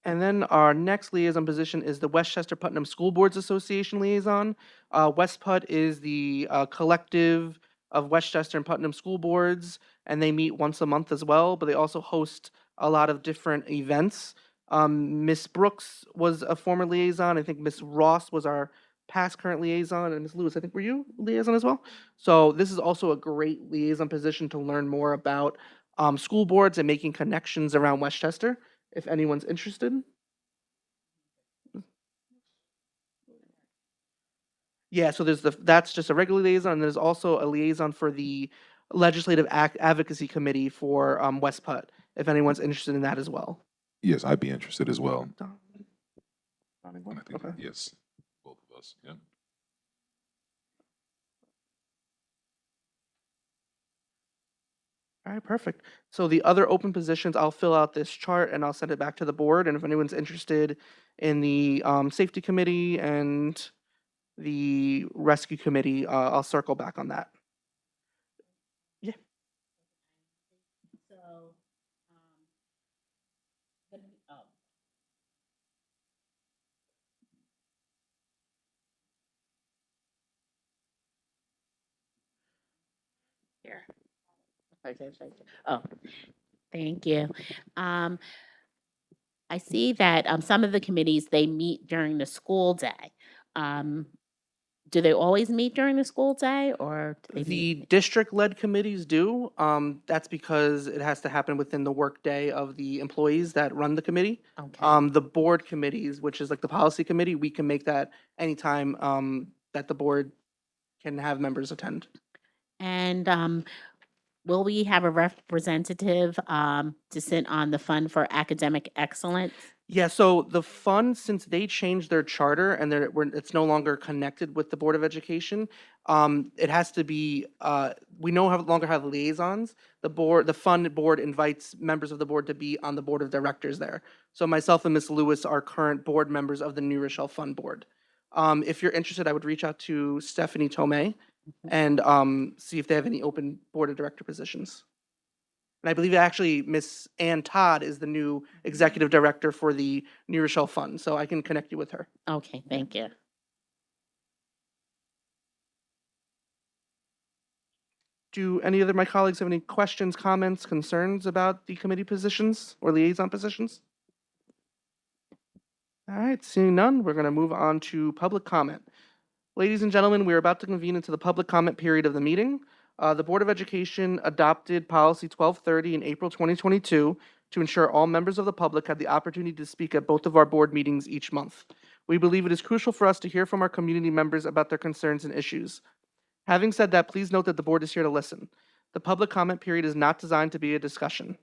And then our next liaison position is the Westchester Putnam School Boards Association liaison. WestPut is the collective of Westchester and Putnam school boards, and they meet once a month as well, but they also host a lot of different events. Miss Brooks was a former liaison. I think Miss Ross was our past current liaison, and Miss Lewis, I think, were you liaison as well? So this is also a great liaison position to learn more about school boards and making connections around Westchester, if anyone's interested. Yeah, so that's just a regular liaison, and there's also a liaison for the Legislative Advocacy Committee for West Putt, if anyone's interested in that as well. Yes, I'd be interested as well. I think, Okay. yes, both of us, yeah. All right, perfect. So the other open positions, I'll fill out this chart and I'll send it back to the board. And if anyone's interested in the safety committee and the rescue committee, I'll circle back on that. Yeah. So, oh. Here. Oh, thank you. I see that some of the committees, they meet during the school day. Do they always meet during the school day or do they The meet? district-led committees do. That's because it has to happen within the workday of the employees that run the committee. Okay. The board committees, which is like the policy committee, we can make that anytime that the board can have members attend. And will we have a representative to sit on the Fund for Academic Excellence? Yeah, so the fund, since they changed their charter and it's no longer connected with the Board of Education, it has to be, we no longer have liaisons. The fund board invites members of the board to be on the board of directors there. So myself and Ms. Lewis are current board members of the New Rochelle Fund Board. If you're interested, I would reach out to Stephanie Tomei and see if they have any open board of director positions. And I believe actually Miss Ann Todd is the new executive director for the New Rochelle Fund, so I can connect you with her. Okay, thank you. Do any other of my colleagues have any questions, comments, concerns about the committee positions or liaison positions? All right, seeing none, we're going to move on to public comment. Ladies and gentlemen, we are about to convene into the public comment period of the meeting. The Board of Education adopted Policy 1230 in April 2022 to ensure all members of the public had the opportunity to speak at both of our board meetings each month. We believe it is crucial for us to hear from our community members about their concerns and issues. Having said that, please note that the board is here to listen. The public comment period is not designed to be a discussion.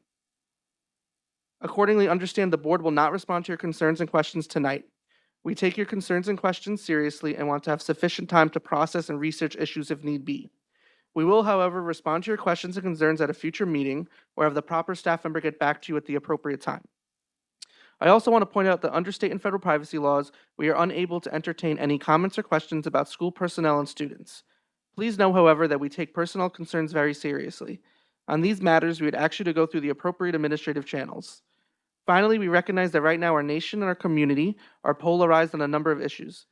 Accordingly, understand the board will not respond to your concerns and questions tonight. We take your concerns and questions seriously and want to have sufficient time to process and research issues if need be. We will, however, respond to your questions and concerns at a future meeting or have the proper staff member get back to you at the appropriate time. I also want to point out that under state and federal privacy laws, we are unable to entertain any comments or questions about school personnel and students. Please know, however, that we take personnel concerns very seriously. On these matters, we would ask you to go through the appropriate administrative channels. Finally, we recognize that right now our nation and our community are polarized on a number of issues.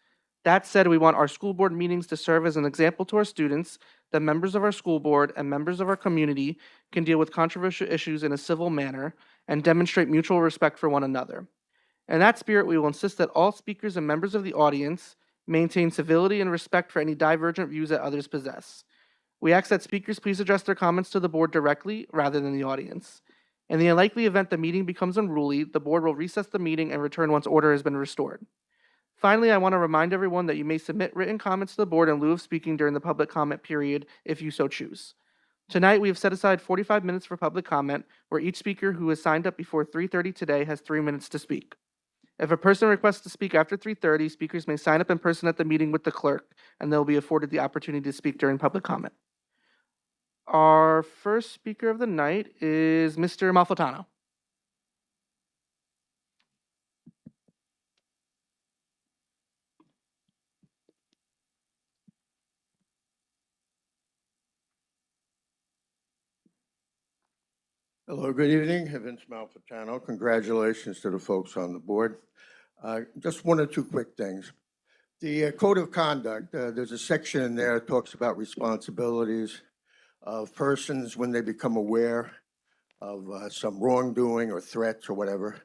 That said, we want our school board meetings to serve as an example to our students that members of our school board and members of our community can deal with controversial issues in a civil manner and demonstrate mutual respect for one another. In that spirit, we will insist that all speakers and members of the audience maintain civility and respect for any divergent views that others possess. We ask that speakers please address their comments to the board directly rather than the audience. In the unlikely event the meeting becomes unruly, the board will recess the meeting and return once order has been restored. Finally, I want to remind everyone that you may submit written comments to the board in lieu of speaking during the public comment period if you so choose. Tonight, we have set aside 45 minutes for public comment, where each speaker who has signed up before 3:30 today has 3 minutes to speak. If a person requests to speak after 3:30, speakers may sign up in person at the meeting with the clerk, and they'll be afforded the opportunity to speak during public comment. Our first speaker of the night is Mr. Malfitano. Hello, good evening. Vince Malfitano. Congratulations to the folks on the board. Just one or two quick things. The Code of Conduct, there's a section in there that talks about responsibilities of persons when they become aware of some wrongdoing or threats or whatever.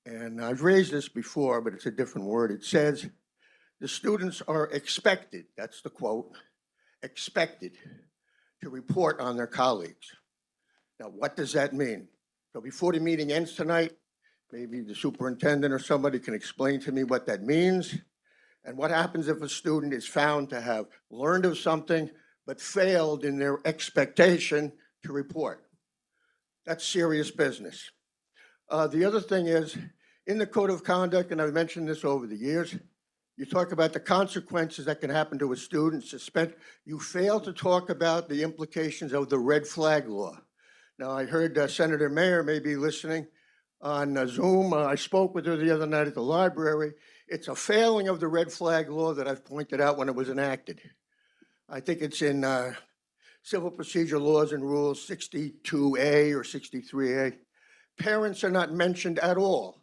And I've raised this before, but it's a different word. It says the students are expected, that's the quote, expected to report on their colleagues. Now, what does that mean? So before the meeting ends tonight, maybe the superintendent or somebody can explain to me what that means. And what happens if a student is found to have learned of something but failed in their expectation to report? That's serious business. The other thing is, in the code of conduct, and I've mentioned this over the years, you talk about the consequences that can happen to a student, suspend. You fail to talk about the implications of the red flag law. Now, I heard Senator Mayer may be listening on Zoom. I spoke with her the other night at the library. It's a failing of the red flag law that I've pointed out when it was enacted. I think it's in Civil Procedure Laws and Rules 62A or 63A. Parents are not mentioned at all.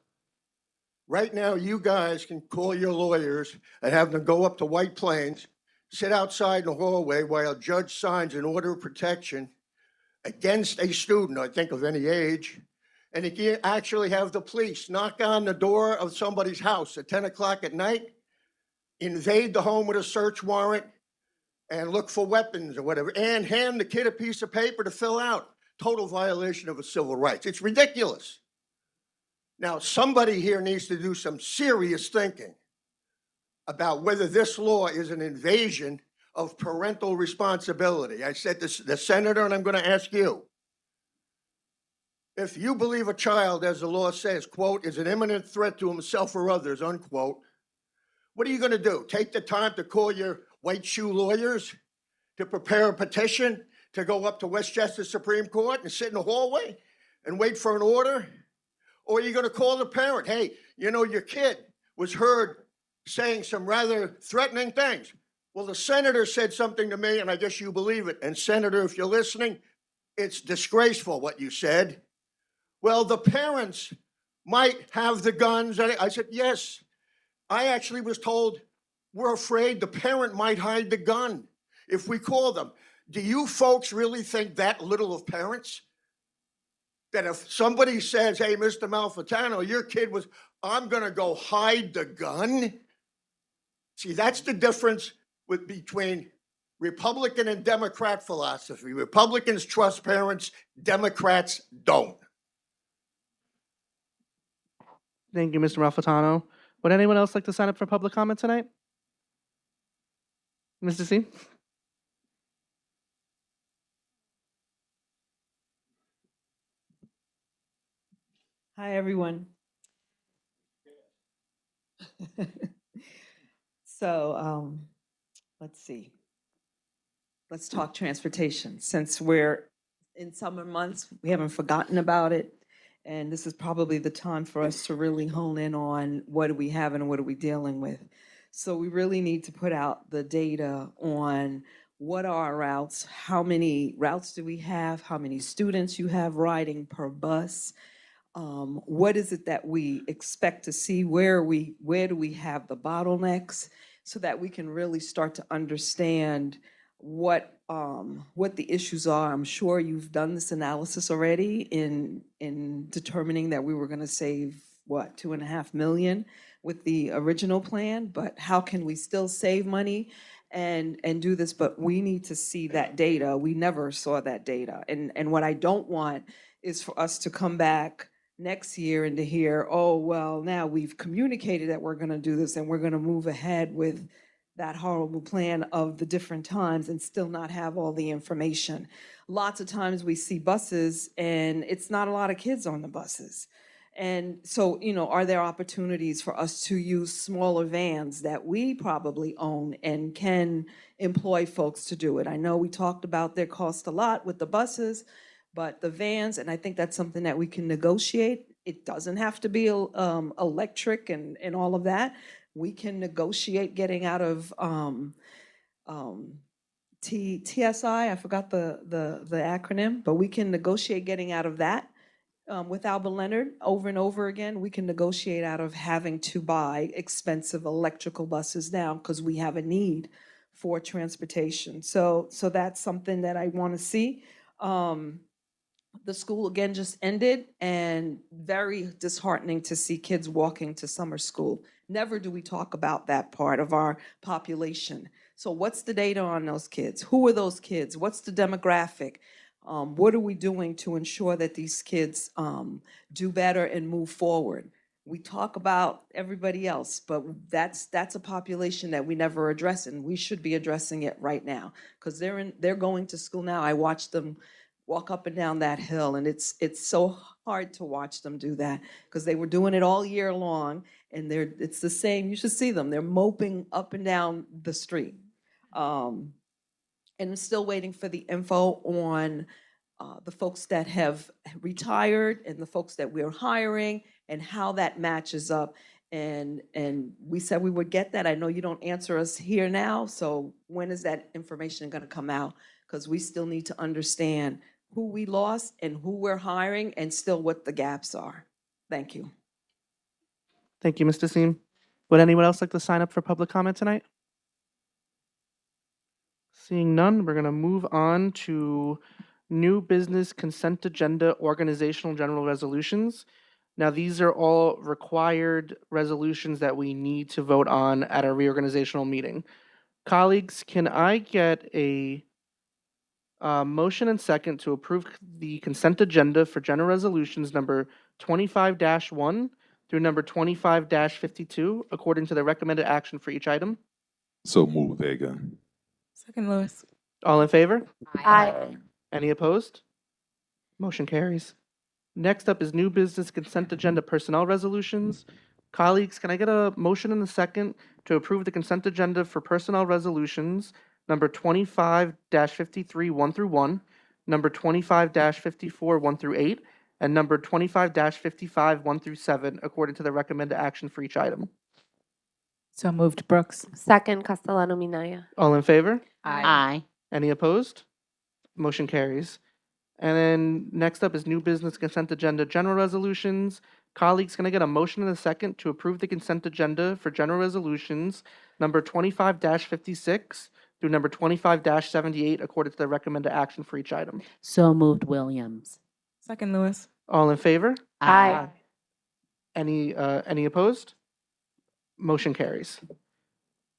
Right now, you guys can call your lawyers and have them go up to White Plains, sit outside in the hallway while a judge signs an order of protection against a student, I think of any age, and you can actually have the police knock on the door of somebody's house at 10 o'clock at night, invade the home with a search warrant, and look for weapons or whatever, and hand the kid a piece of paper to fill out. Total violation of his civil rights. It's ridiculous. Now, somebody here needs to do some serious thinking about whether this law is an invasion of parental responsibility. I said this to the senator, and I'm going to ask you. If you believe a child, as the law says, quote, is an imminent threat to himself or others, unquote, what are you going to do? Take the time to call your white shoe lawyers to prepare a petition to go up to Westchester Supreme Court and sit in the hallway and wait for an order? Or are you going to call the parent? Hey, you know, your kid was heard saying some rather threatening things. Well, the senator said something to me, and I guess you believe it. And Senator, if you're listening, it's disgraceful what you said. Well, the parents might have the guns. I said, yes. I actually was told we're afraid the parent might hide the gun if we call them. Do you folks really think that little of parents? That if somebody says, hey, Mr. Malfitano, your kid was, I'm going to go hide the gun? See, that's the difference between Republican and Democrat philosophy. Republicans trust parents, Democrats don't. Thank you, Mr. Malfitano. Would anyone else like to sign up for public comment tonight? Mr. C? Hi, everyone. So, let's see. Let's talk transportation. Since we're in summer months, we haven't forgotten about it. And this is probably the time for us to really hone in on what do we have and what are we dealing with. So we really need to put out the data on what are our routes, how many routes do we have, how many students you have riding per bus, what is it that we expect to see, where do we have the bottlenecks, so that we can really start to understand what the issues are. I'm sure you've done this analysis already in determining that we were going to save, what, 2.5 million with the original plan, but how can we still save money and do this? But we need to see that data. We never saw that data. And what I don't want is for us to come back next year and to hear, oh, well, now we've communicated that we're going to do this and we're going to move ahead with that horrible plan of the different times and still not have all the information. Lots of times we see buses and it's not a lot of kids on the buses. And so, you know, are there opportunities for us to use smaller vans that we probably own and can employ folks to do it? I know we talked about their cost a lot with the buses, but the vans, and I think that's something that we can negotiate. It doesn't have to be electric and all of that. We can negotiate getting out of TSI. I forgot the acronym, but we can negotiate getting out of that. With Albert Leonard, over and over again, we can negotiate out of having to buy expensive electrical buses now because we have a need for transportation. So that's something that I want to see. The school again just ended, and very disheartening to see kids walking to summer school. Never do we talk about that part of our population. So what's the data on those kids? Who are those kids? What's the demographic? What are we doing to ensure that these kids do better and move forward? We talk about everybody else, but that's a population that we never address, and we should be addressing it right now, because they're going to school now. I watch them walk up and down that hill, and it's so hard to watch them do that, because they were doing it all year long, and it's the same. You should see them. They're moping up and down the street. And I'm still waiting for the info on the folks that have retired and the folks that we're hiring and how that matches up. And we said we would get that. I know you don't answer us here now, so when is that information going to come out? Because we still need to understand who we lost and who we're hiring and still what the gaps are. Thank you. Thank you, Mr. Seem. Would anyone else like to sign up for public comment tonight? Seeing none, we're going to move on to new business consent agenda organizational general resolutions. Now, these are all required resolutions that we need to vote on at our reorganizational meeting. Colleagues, can I get a motion and second to approve the consent agenda for general resolutions number 25-1 through number 25-52, according to the recommended action for each item? So move, Vega. Second, Lewis. All in favor? Aye. Any opposed? Motion carries. Next up is new business consent agenda personnel resolutions. Colleagues, can I get a motion and a second to approve the consent agenda for personnel resolutions number 25-53 1 through 1, number 25-54 1 through 8, and number 25-55 1 through 7, according to the recommended action for each item? So moved, Brooks. Second, Castellano Minaya. All in favor? Aye. Any opposed? Motion carries. And then next up is new business consent agenda general resolutions. Colleagues, can I get a motion and a second to approve the consent agenda for general resolutions number 25-56 through number 25-78, according to the recommended action for each item? So moved, Williams. Second, Lewis. All in favor? Aye. Any opposed? Motion carries.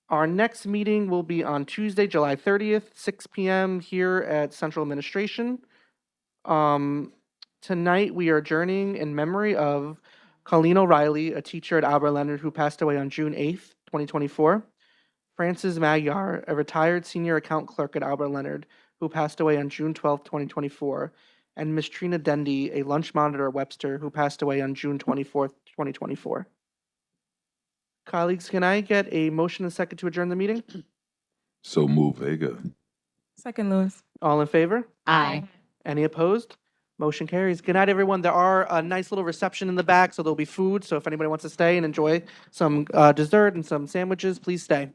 Our next meeting will be on Tuesday, July 30th, 6 p.m. here at Central Administration. Tonight, we are adjourning in memory of Colleen O'Reilly, a teacher at Albert Leonard who passed away on June 8th, 2024. Frances Magyar, a retired senior account clerk at Albert Leonard who passed away on June 12th, 2024. And Ms. Trina Dendy, a lunch monitor at Webster who passed away on June 24th, 2024. Colleagues, can I get a motion and second to adjourn the meeting? So move, Vega. Second, Lewis. All in favor? Aye. Any opposed? Motion carries. Good night, everyone. There are a nice little reception in the back, so there'll be food. So if anybody wants to stay and enjoy some dessert and some sandwiches, please stay.